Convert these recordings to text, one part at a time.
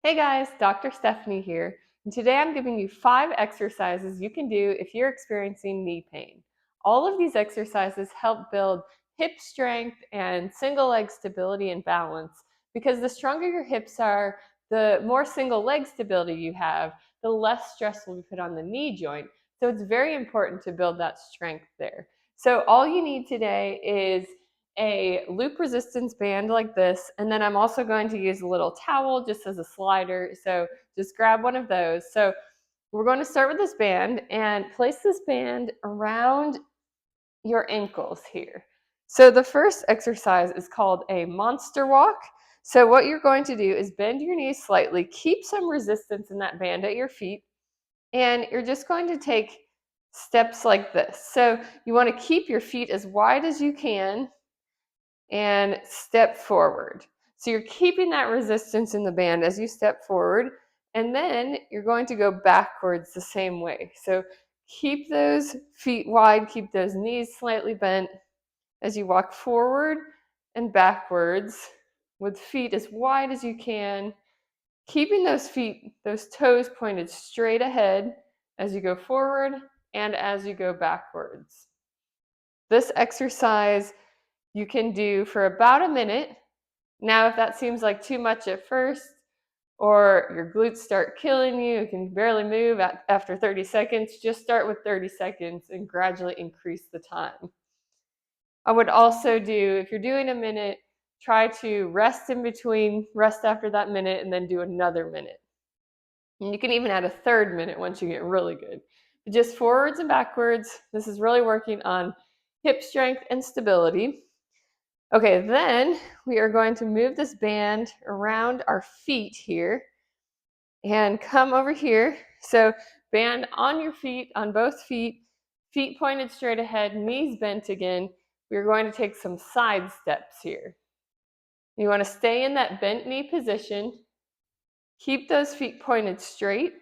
Hey guys, Dr. Stephanie here, and today I'm giving you 5 exercises you can do if you're experiencing knee pain. All of these exercises help build hip strength and single leg stability and balance because the stronger your hips are, the more single leg stability you have, the less stress will be put on the knee joint. So it's very important to build that strength there. So all you need today is a loop resistance band like this, and then I'm also going to use a little towel just as a slider, so just grab one of those. So we're going to start with this band and place this band around your ankles here. So the first exercise is called a monster walk. So what you're going to do is bend your knees slightly, keep some resistance in that band at your feet, and you're just going to take steps like this. So you want to keep your feet as wide as you can and step forward. So you're keeping that resistance in the band as you step forward, and then you're going to go backwards the same way. So keep those feet wide, keep those knees slightly bent as you walk forward and backwards with feet as wide as you can, keeping those feet, those toes pointed straight ahead as you go forward and as you go backwards. This exercise you can do for about a minute. Now, if that seems like too much at first, or your glutes start killing you, you can barely move after 30 seconds, just start with 30 seconds and gradually increase the time. I would also do, if you're doing a minute, try to rest in between, rest after that minute, and then do another minute. And you can even add a third minute once you get really good. But just forwards and backwards. This is really working on hip strength and stability. Okay, then we are going to move this band around our feet here and come over here. So band on your feet, on both feet, feet pointed straight ahead, knees bent again. We're going to take some side steps here. You want to stay in that bent knee position, keep those feet pointed straight,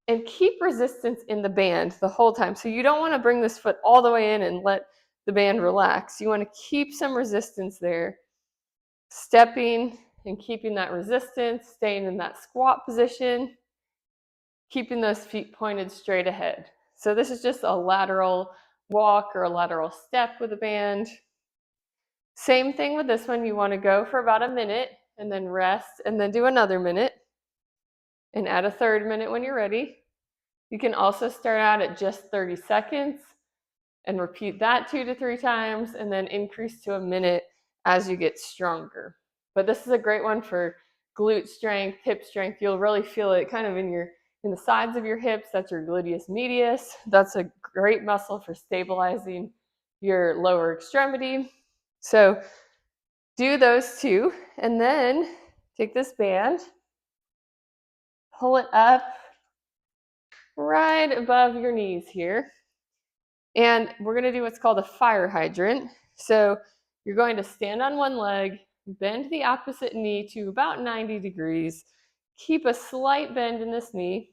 and keep resistance in the band the whole time. So you don't want to bring this foot all the way in and let the band relax. You want to keep some resistance there, stepping and keeping that resistance, staying in that squat position, keeping those feet pointed straight ahead. So this is just a lateral walk or a lateral step with a band. Same thing with this one. You want to go for about a minute and then rest and then do another minute and add a third minute when you're ready. You can also start out at just 30 seconds and repeat that 2 to 3 times and then increase to a minute as you get stronger. But this is a great one for glute strength, hip strength. You'll really feel it kind of in the sides of your hips. That's your gluteus medius. That's a great muscle for stabilizing your lower extremity. So do those two, and then take this band, pull it up right above your knees here. And we're going to do what's called a fire hydrant. So you're going to stand on one leg, bend the opposite knee to about 90 degrees, keep a slight bend in this knee,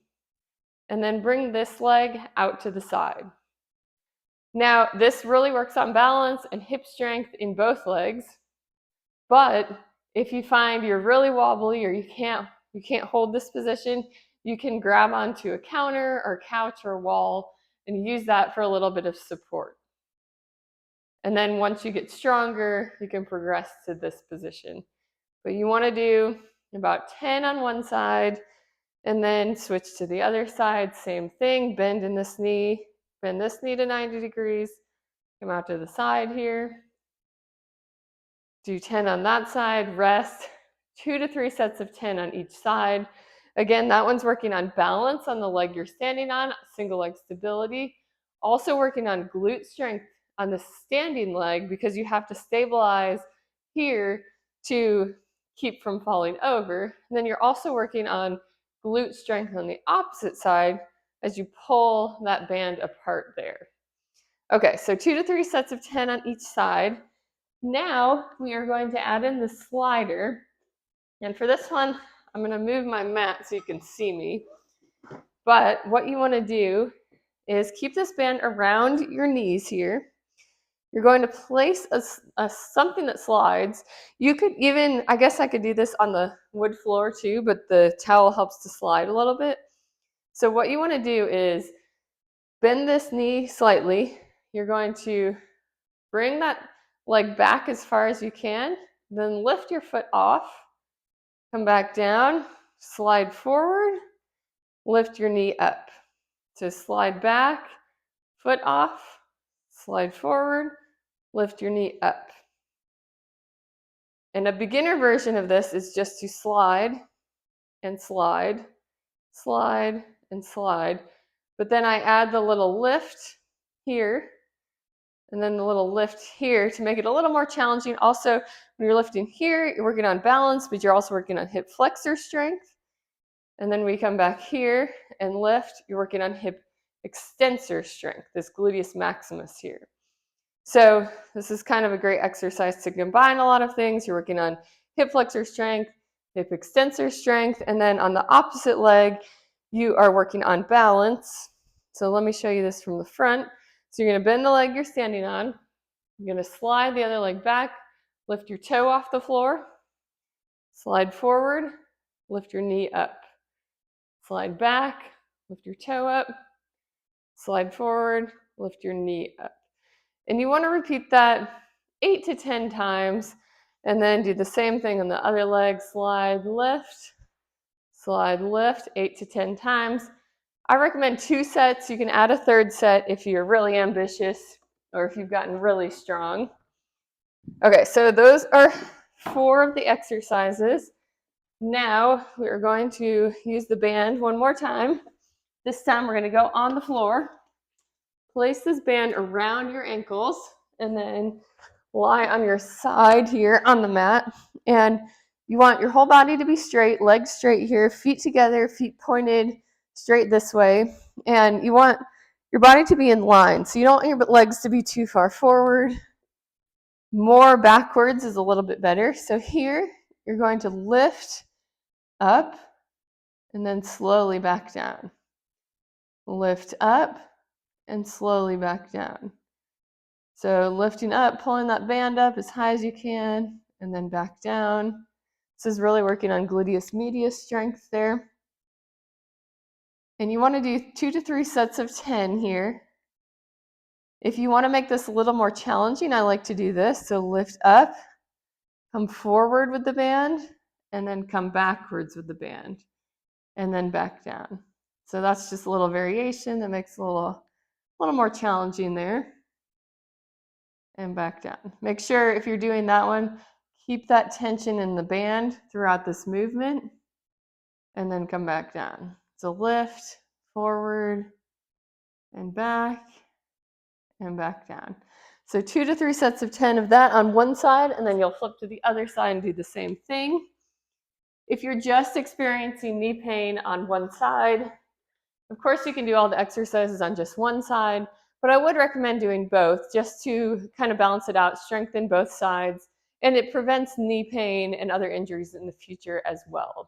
and then bring this leg out to the side. Now, this really works on balance and hip strength in both legs, but if you find you're really wobbly or you can't hold this position, you can grab onto a counter or couch or wall and use that for a little bit of support. And then once you get stronger, you can progress to this position. But you want to do about 10 on one side and then switch to the other side. Same thing, bend in this knee, bend this knee to 90 degrees, come out to the side here. Do 10 on that side, rest, 2 to 3 sets of 10 on each side. Again, that one's working on balance on the leg you're standing on, single leg stability. Also working on glute strength on the standing leg because you have to stabilize here to keep from falling over. And then you're also working on glute strength on the opposite side as you pull that band apart there. Okay, so 2 to 3 sets of 10 on each side. Now we are going to add in the slider. And for this one, I'm going to move my mat so you can see me. But what you want to do is keep this band around your knees here. You're going to place something that slides. You could even, I guess I could do this on the wood floor too, but the towel helps to slide a little bit. So what you want to do is bend this knee slightly. You're going to bring that leg back as far as you can, then lift your foot off, come back down, slide forward, lift your knee up. So slide back, foot off, slide forward, lift your knee up. And a beginner version of this is just to slide and slide, slide and slide. But then I add the little lift here and then the little lift here to make it a little more challenging. Also, when you're lifting here, you're working on balance, but you're also working on hip flexor strength. And then we come back here and lift, you're working on hip extensor strength, this gluteus maximus here. So this is kind of a great exercise to combine a lot of things. You're working on hip flexor strength, hip extensor strength, and then on the opposite leg, you are working on balance. So let me show you this from the front. So you're going to bend the leg you're standing on. You're going to slide the other leg back, lift your toe off the floor, slide forward, lift your knee up. Slide back, lift your toe up, slide forward, lift your knee up. And you want to repeat that 8 to 10 times, and then do the same thing on the other leg. Slide, lift, 8 to 10 times. I recommend 2 sets. You can add a third set if you're really ambitious or if you've gotten really strong. Okay, so those are 4 of the exercises. Now we're going to use the band one more time. This time we're going to go on the floor. Place this band around your ankles and then lie on your side here on the mat. And you want your whole body to be straight, legs straight here, feet together, feet pointed straight this way. And you want your body to be in line. So you don't want your legs to be too far forward. More backwards is a little bit better. So here you're going to lift up and then slowly back down. Lift up and slowly back down. So lifting up, pulling that band up as high as you can, and then back down. This is really working on gluteus medius strength there. And you want to do 2 to 3 sets of 10 here. If you want to make this a little more challenging, I like to do this. So lift up, come forward with the band, and then come backwards with the band, and then back down. So that's just a little variation that makes it a little more challenging there. And back down. Make sure if you're doing that one, keep that tension in the band throughout this movement, and then come back down. So lift, forward, and back down. So 2 to 3 sets of 10 of that on one side, and then you'll flip to the other side and do the same thing. If you're just experiencing knee pain on one side, of course you can do all the exercises on just one side, but I would recommend doing both just to kind of balance it out, strengthen both sides, and it prevents knee pain and other injuries in the future as well.